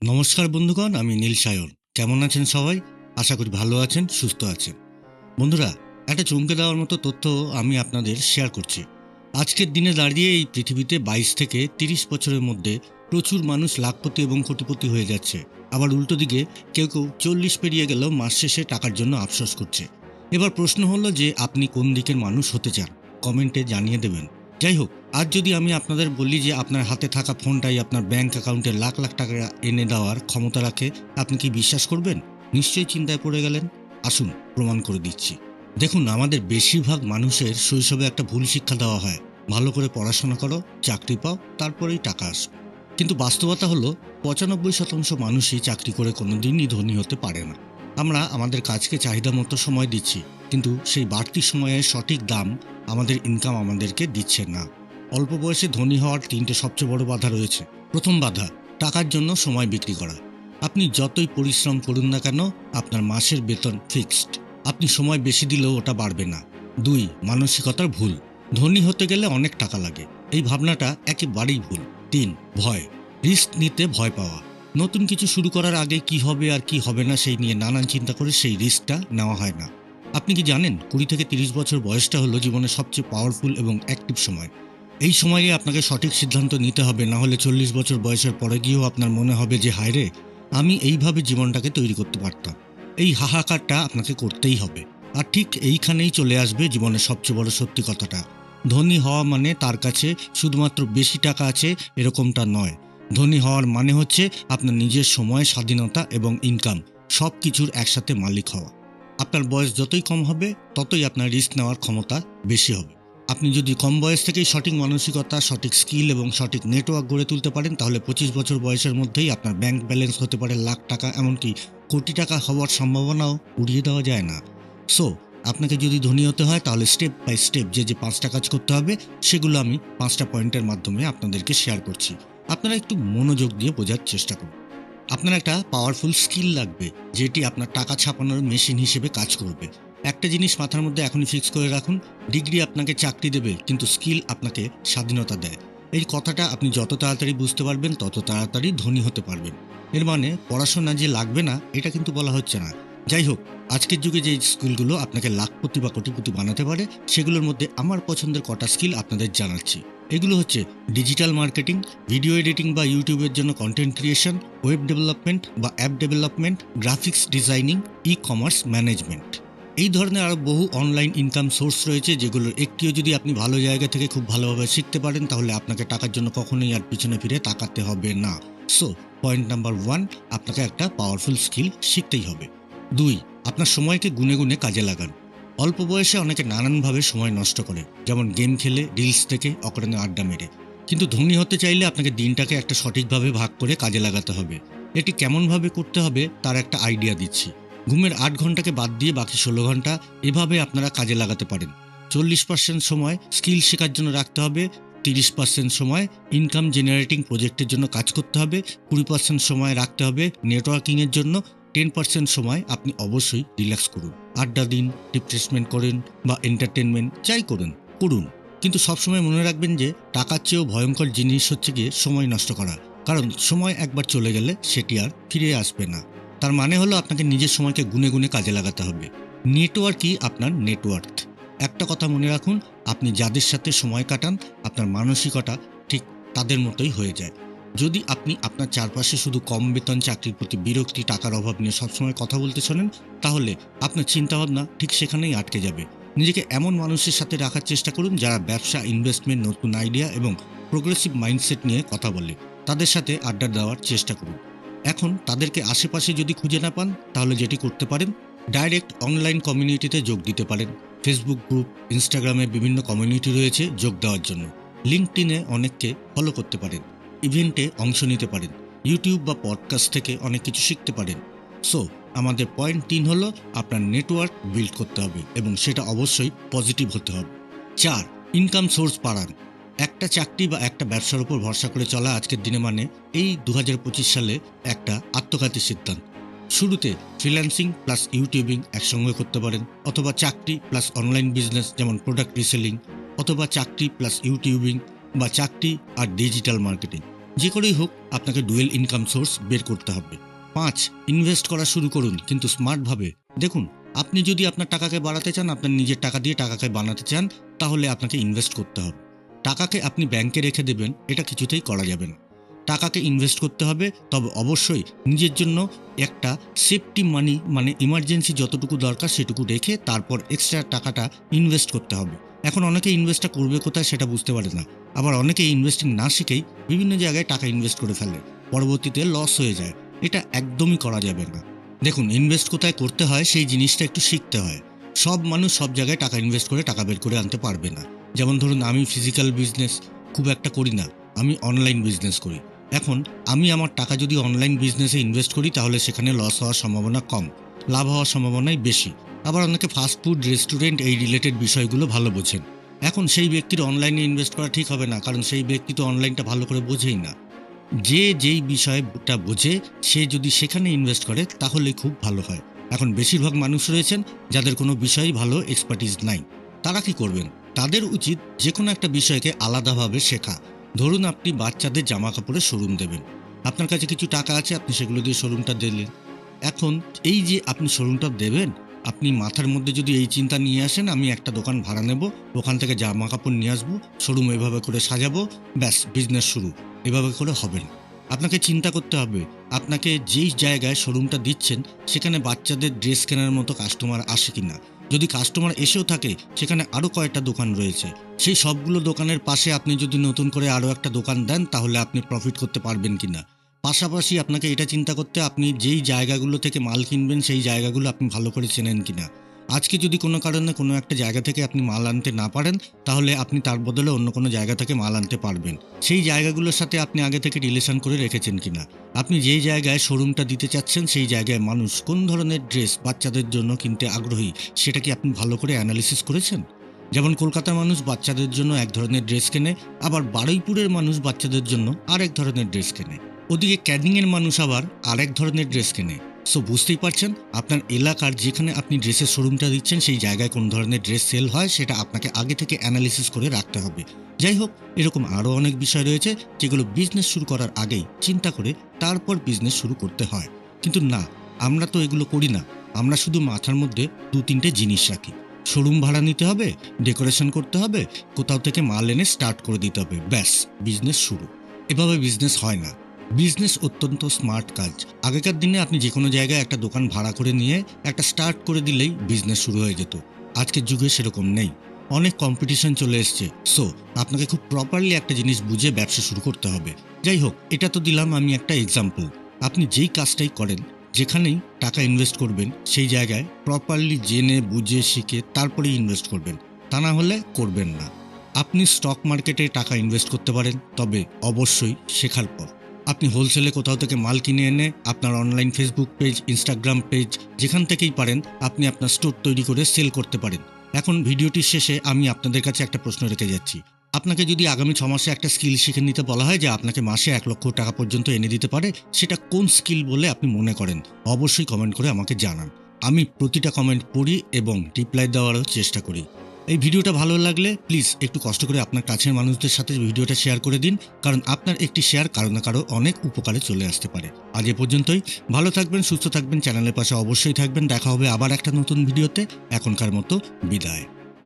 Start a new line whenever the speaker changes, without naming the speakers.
নমস্কার বন্ধুগণ, আমি নীল সায়র। কেমন আছেন সবাই? আশা করি ভালো আছেন, সুস্থ আছেন। বন্ধুরা, একটা চমকে দেওয়ার মতো তথ্য আমি আপনাদের শেয়ার করছি। আজকের দিনে দাঁড়িয়ে এই পৃথিবীতে ২২ থেকে ৩০ বছরের মধ্যে প্রচুর মানুষ লাখপতি এবং কোটিপতি হয়ে যাচ্ছে। আবার উল্টো দিকে কেউ কেউ ৪০ পেরিয়ে গেলেও মাস শেষে টাকার জন্য আফসোস করছে। এবার প্রশ্ন হলো যে আপনি কোন দিকের মানুষ হতে চান? কমেন্টে জানিয়ে দেবেন। যাই হোক, আজ যদি আমি আপনাদের বলি যে আপনার হাতে থাকা ফোনটাই আপনার ব্যাংক অ্যাকাউন্টে লাখ লাখ টাকা এনে দেওয়ার ক্ষমতা রাখে, আপনি কি বিশ্বাস করবেন? নিশ্চয়ই চিন্তায় পড়ে গেলেন। আসুন প্রমাণ করে দিচ্ছি। দেখুন, আমাদের বেশিরভাগ মানুষের শৈশবে একটা ভুল শিক্ষা দেওয়া হয়। ভালো করে পড়াশোনা করো, চাকরি পাও, তারপরেই টাকা আসবে। কিন্তু বাস্তবতা হলো ৯৫% মানুষই চাকরি করে কোনোদিনই ধনী হতে পারে না। আমরা আমাদের কাজকে চাহিদা মতো সময় দিচ্ছি, কিন্তু সেই বাড়তি সময়ের সঠিক দাম আমাদের ইনকাম আমাদেরকে দিচ্ছে না। অল্প বয়সে ধনী হওয়ার ৩টে সবচেয়ে বড় বাধা রয়েছে। প্রথম বাধা, টাকার জন্য সময় বিক্রি করা। আপনি যতই পরিশ্রম করুন না কেন, আপনার মাসের বেতন ফিক্সড। আপনি সময় বেশি দিলেও ওটা বাড়বে না। ২, মানসিকতার ভুল। ধনী হতে গেলে অনেক টাকা লাগে, এই ভাবনাটা একেবারেই ভুল। ৩, ভয়। রিস্ক নিতে ভয় পাওয়া। নতুন কিছু শুরু করার আগে কি হবে আর কি হবে না সেই নিয়ে নানান চিন্তা করে সেই রিস্কটা নেওয়া হয় না। আপনি কি জানেন, ২০ থেকে ৩০ বছর বয়সটা হলো জীবনের সবচেয়ে পাওয়ারফুল এবং অ্যাক্টিভ সময়। এই সময়ে আপনাকে সঠিক সিদ্ধান্ত নিতে হবে, না হলে ৪০ বছর বয়সের পরে গিয়েও আপনার মনে হবে যে হায় রে, আমি এইভাবে জীবনটাকে তৈরি করতে পারতাম। এই হাহাকারটা আপনাকে করতেই হবে। আর ঠিক এইখানেই চলে আসবে জীবনের সবচেয়ে বড় সত্যি কথাটা। ধনী হওয়া মানে তার কাছে শুধুমাত্র বেশি টাকা আছে এরকমটা নয়। ধনী হওয়ার মানে হচ্ছে আপনার নিজের সময়, স্বাধীনতা এবং ইনকাম সব কিছুর একসাথে মালিক হওয়া। আপনার বয়স যতই কম হবে ততই আপনার রিস্ক নেওয়ার ক্ষমতা বেশি হবে। আপনি যদি কম বয়স থেকেই সঠিক মানসিকতা, সঠিক স্কিল এবং সঠিক নেটওয়ার্ক গড়ে তুলতে পারেন, তাহলে ২৫ বছর বয়সের মধ্যেই আপনার ব্যাংক ব্যালেন্স হতে পারে লাখ টাকা, এমনকি কোটি টাকা হওয়ার সম্ভাবনাও উড়িয়ে দেওয়া যায় না। সো, আপনাকে যদি ধনী হতে হয় তাহলে স্টেপ বাই স্টেপ যে ৫টা কাজ করতে হবে, সেগুলো আমি ৫টা পয়েন্টের মাধ্যমে আপনাদেরকে শেয়ার করছি। আপনারা একটু মনোযোগ দিয়ে বোঝার চেষ্টা করুন। আপনার একটা পাওয়ারফুল স্কিল লাগবে, যেটি আপনার টাকা ছাপানোর মেশিন হিসেবে কাজ করবে। একটা জিনিস মাথার মধ্যে এখনই ফিক্স করে রাখুন, ডিগ্রি আপনাকে চাকরি দেবে, কিন্তু স্কিল আপনাকে স্বাধীনতা দেয়। এই কথাটা আপনি যত তাড়াতাড়ি বুঝতে পারবেন তত তাড়াতাড়ি ধনী হতে পারবেন। এর মানে পড়াশোনা যে লাগবে না এটা কিন্তু বলা হচ্ছে না। যাই হোক, আজকের যুগে যে স্কিলগুলো আপনাকে লাখপতি বা কোটিপতি বানাতে পারে, সেগুলোর মধ্যে আমার পছন্দের কটা স্কিল আপনাদের জানাচ্ছি। এগুলো হচ্ছে ডিজিটাল মার্কেটিং, ভিডিও এডিটিং বা ইউটিউবের জন্য কন্টেন্ট ক্রিয়েশন, ওয়েব ডেভেলপমেন্ট বা app development, graphics designing, e commerce management. এই ধরনের আরও বহু অনলাইন ইনকাম সোর্স রয়েছে, যেগুলোর একটিও যদি আপনি ভালো জায়গা থেকে খুব ভালোভাবে শিখতে পারেন, তাহলে আপনাকে টাকার জন্য কখনোই আর পিছনে ফিরে তাকাতে হবে না। সো, পয়েন্ট নাম্বার 1, আপনাকে একটা পাওয়ারফুল স্কিল শিখতেই হবে। ২, আপনার সময়কে গুনে গুনে কাজে লাগান। অল্প বয়সে অনেকে নানানভাবে সময় নষ্ট করে, যেমন গেম খেলে, রিলস থেকে, অকারণে আড্ডা মেরে। কিন্তু ধনী হতে চাইলে আপনাকে দিনটাকে একটা সঠিকভাবে ভাগ করে কাজে লাগাতে হবে। এটি কেমনভাবে করতে হবে তার একটা আইডিয়া দিচ্ছি। ঘুমের ৮ ঘন্টাকে বাদ দিয়ে বাকি ১৬ ঘন্টা এভাবে আপনারা কাজে লাগাতে পারেন। ৪০% সময় স্কিল শেখার জন্য রাখতে হবে, ৩০% সময় ইনকাম জেনারেটিং প্রজেক্টের জন্য কাজ করতে হবে, ২০% সময় রাখতে হবে নেটওয়ার্কিংয়ের জন্য, 10% সময় আপনি অবশ্যই রিল্যাক্স করুন। আড্ডা দিন, রিফ্রেশমেন্ট করেন বা এন্টারটেনমেন্ট যাই করুন করুন। কিন্তু সবসময় মনে রাখবেন যে টাকার চেয়েও ভয়ঙ্কর জিনিস হচ্ছে গিয়ে সময় নষ্ট করা। কারণ সময় একবার চলে গেলে সেটি আর ফিরে আসবে না। তার মানে হলো আপনাকে নিজের সময়কে গুনে গুনে কাজে লাগাতে হবে। নেটওয়ার্কই আপনার নেটওয়ার্থ। একটা কথা মনে রাখুন, আপনি যাদের সাথে সময় কাটান, আপনার মানসিকতা ঠিক তাদের মতোই হয়ে যায়। যদি আপনি আপনার চারপাশে শুধু কম বেতন চাকরির প্রতি বিরক্তি, টাকার অভাব নিয়ে সবসময় কথা বলতে শোনেন, তাহলে আপনার চিন্তাভাবনা ঠিক সেখানেই আটকে যাবে। নিজেকে এমন মানুষের সাথে রাখার চেষ্টা করুন যারা ব্যবসা, ইনভেস্টমেন্ট, নতুন আইডিয়া এবং প্রোগ্রেসিভ মাইন্ডসেট নিয়ে কথা বলে। তাদের সাথে আড্ডা দেওয়ার চেষ্টা করুন। এখন তাদেরকে আশেপাশে যদি খুঁজে না পান, তাহলে যেটি করতে পারেন, ডাইরেক্ট অনলাইন কমিউনিটিতে যোগ দিতে পারেন। ফেসবুক গ্রুপ, ইনস্টাগ্রামে বিভিন্ন কমিউনিটি রয়েছে যোগ দেওয়ার জন্য। লিঙ্কডইনে অনেককে ফলো করতে পারেন। ইভেন্টে অংশ নিতে পারেন। ইউটিউব বা পডকাস্ট থেকে অনেক কিছু শিখতে পারেন। সো, আমাদের পয়েন্ট ৩ হলো আপনার নেটওয়ার্ক বিল্ড করতে হবে এবং সেটা অবশ্যই পজিটিভ হতে হবে। ৪, ইনকাম সোর্স বাড়ান। একটা চাকরি বা একটা ব্যবসার উপর ভরসা করে চলা আজকের দিনে মানে এই ২০২৫ সালে একটা আত্মঘাতী সিদ্ধান্ত। শুরুতে ফ্রিল্যান্সিং প্লাস ইউটিউবিং একসঙ্গে করতে পারেন, অথবা চাকরি প্লাস অনলাইন বিজনেস যেমন প্রোডাক্ট রিসেলিং, অথবা চাকরি প্লাস ইউটিউবিং বা চাকরি আর ডিজিটাল মার্কেটিং। যে করেই হোক আপনাকে ডুয়েল ইনকাম সোর্স বের করতে হবে। 5, ইনভেস্ট করা শুরু করুন, কিন্তু স্মার্টভাবে। দেখুন, আপনি যদি আপনার টাকাকে বাড়াতে চান, আপনার নিজের টাকা দিয়ে টাকাকে বানাতে চান, তাহলে আপনাকে ইনভেস্ট করতে হবে। টাকাকে আপনি ব্যাংকে রেখে দেবেন, এটা কিছুতেই করা যাবে না। টাকাকে ইনভেস্ট করতে হবে, তবে অবশ্যই নিজের জন্য একটা সেফটি মানি, মানে ইমার্জেন্সি যতটুকু দরকার সেটুকু রেখে তারপর এক্সট্রা টাকাটা ইনভেস্ট করতে হবে। এখন অনেকে ইনভেস্টটা করবে কোথায় সেটা বুঝতে পারে না। আবার অনেকে ইনভেস্টিং না শিখেই বিভিন্ন জায়গায় টাকা ইনভেস্ট করে ফেলে, পরবর্তীতে লস হয়ে যায়। এটা একদমই করা যাবে না। দেখুন, ইনভেস্ট কোথায় করতে হয় সেই জিনিসটা একটু শিখতে হয়। সব মানুষ সব জায়গায় টাকা ইনভেস্ট করে টাকা বের করে আনতে পারবে না। যেমন ধরুন, আমি ফিজিক্যাল বিজনেস খুব একটা করি না, আমি অনলাইন বিজনেস করি। এখন আমি আমার টাকা যদি অনলাইন বিজনেসে ইনভেস্ট করি, তাহলে সেখানে লস হওয়ার সম্ভাবনা কম, লাভ হওয়ার সম্ভাবনাই বেশি। আবার অনেকে ফাস্টফুড, রেস্টুরেন্ট এই রিলেটেড বিষয়গুলো ভালো বোঝেন। এখন সেই ব্যক্তির অনলাইনে ইনভেস্ট করা ঠিক হবে না, কারণ সেই ব্যক্তি তো অনলাইনটা ভালো করে বোঝেই না। যে যেই বিষয়টা বোঝে সে যদি সেখানে ইনভেস্ট করে তাহলে খুব ভালো হয়। এখন বেশিরভাগ মানুষ রয়েছেন যাদের কোনো বিষয়েই ভালো এক্সপার্টিস নাই। তারা কি করবেন? তাদের উচিত যে কোনো একটা বিষয়কে আলাদাভাবে শেখা। ধরুন, আপনি বাচ্চাদের জামা কাপড়ের শোরুম দেবেন। আপনার কাছে কিছু টাকা আছে, আপনি সেগুলো দিয়ে শোরুমটা দিলেন। এখন এই যে আপনি শোরুমটা দেবেন, আপনি মাথার মধ্যে যদি এই চিন্তা নিয়ে আসেন, আমি একটা দোকান ভাড়া নেব, ওখান থেকে জামা কাপড় নিয়ে আসবো, শোরুম এভাবে করে সাজাবো, ব্যাস বিজনেস শুরু। এভাবে করে হবে না। আপনাকে চিন্তা করতে হবে, আপনাকে যেই জায়গায় শোরুমটা দিচ্ছেন সেখানে বাচ্চাদের ড্রেস কেনার মতো কাস্টমার আসে কিনা। যদি কাস্টমার এসেও থাকে, সেখানে আরও কয়েকটা দোকান রয়েছে, সেই সবগুলো দোকানের পাশে আপনি যদি নতুন করে আরও একটা দোকান দেন, তাহলে আপনি প্রফিট করতে পারবেন কিনা। পাশাপাশি আপনাকে এটা চিন্তা করতে, আপনি যেই জায়গাগুলো থেকে মাল কিনবেন সেই জায়গাগুলো আপনি ভালো করে চেনেন কিনা। আজকে যদি কোনো কারণে কোনো একটা জায়গা থেকে আপনি মাল আনতে না পারেন, তাহলে আপনি তার বদলে অন্য কোনো জায়গা থেকে মাল আনতে পারবেন। সেই জায়গাগুলোর সাথে আপনি আগে থেকে রিলেশন করে রেখেছেন কিনা। আপনি যেই জায়গায় শোরুমটা দিতে চাচ্ছেন সেই জায়গায় মানুষ কোন ধরনের ড্রেস বাচ্চাদের জন্য কিনতে আগ্রহী, সেটা কি আপনি ভালো করে অ্যানালিসিস করেছেন? যেমন কলকাতার মানুষ বাচ্চাদের জন্য এক ধরনের ড্রেস কেনে, আবার বারুইপুরের মানুষ বাচ্চাদের জন্য আরেক ধরনের ড্রেস কেনে, ওদিকে ক্যানিংয়ের মানুষ আবার আরেক ধরনের ড্রেস কেনে। সো বুঝতেই পারছেন, আপনার এলাকার যেখানে আপনি ড্রেসের শোরুমটা দিচ্ছেন সেই জায়গায় কোন ধরনের ড্রেস সেল হয় সেটা আপনাকে আগে থেকে অ্যানালিসিস করে রাখতে হবে। যাই হোক, এরকম আরও অনেক বিষয় রয়েছে যেগুলো বিজনেস শুরু করার আগেই চিন্তা করে তারপর বিজনেস শুরু করতে হয়। কিন্তু না, আমরা তো এগুলো করি না। আমরা শুধু মাথার মধ্যে 2-3টে জিনিস রাখি। শোরুম ভাড়া নিতে হবে, ডেকোরেশন করতে হবে, কোথাও থেকে মাল এনে স্টার্ট করে দিতে হবে, ব্যাস বিজনেস শুরু। এভাবে বিজনেস হয় না। বিজনেস অত্যন্ত স্মার্ট কাজ। আগেকার দিনে আপনি যে কোনো জায়গায় একটা দোকান ভাড়া করে নিয়ে একটা স্টার্ট করে দিলেই বিজনেস শুরু হয়ে যেত। আজকের যুগে সেরকম নেই, অনেক কম্পিটিশন চলে এসছে। সো আপনাকে খুব প্রপারলি একটা জিনিস বুঝে ব্যবসা শুরু করতে হবে। যাই হোক, এটা তো দিলাম আমি একটা এক্সাম্পল। আপনি যেই কাজটাই করেন, যেখানেই টাকা ইনভেস্ট করবেন, সেই জায়গায় প্রপারলি জেনে বুঝে শিখে তারপরেই ইনভেস্ট করবেন, তা না হলে করবেন না। আপনি স্টক মার্কেটে টাকা ইনভেস্ট করতে পারেন, তবে অবশ্যই শেখার পর। আপনি হোলসেলে কোথাও থেকে মাল কিনে এনে আপনার online Facebook page, Instagram page, যেখান থেকেই পারেন আপনি আপনার স্টোর তৈরি করে সেল করতে পারেন। এখন ভিডিওটির শেষে আমি আপনাদের কাছে একটা প্রশ্ন রেখে যাচ্ছি। আপনাকে যদি আগামী 6 মাসে একটা স্কিল শিখে নিতে বলা হয়, যে আপনাকে মাসে 1 লক্ষ টাকা পর্যন্ত এনে দিতে পারে, সেটা কোন স্কিল বলে আপনি মনে করেন? অবশ্যই কমেন্ট করে আমাকে জানান। আমি প্রতিটা কমেন্ট পড়ি এবং রিপ্লাই দেওয়ারও চেষ্টা করি। এই ভিডিওটা ভালো লাগলে প্লিজ একটু কষ্ট করে আপনার কাছের মানুষদের সাথে ভিডিওটা শেয়ার করে দিন, কারণ আপনার একটি শেয়ার কারো না কারো অনেক উপকারে চলে আসতে পারে। আজ এ পর্যন্তই। ভালো থাকবেন, সুস্থ থাকবেন, চ্যানেলের পাশে অবশ্যই থাকবেন। দেখা হবে আবার একটা নতুন ভিডিওতে। এখনকার মতো বিদায়।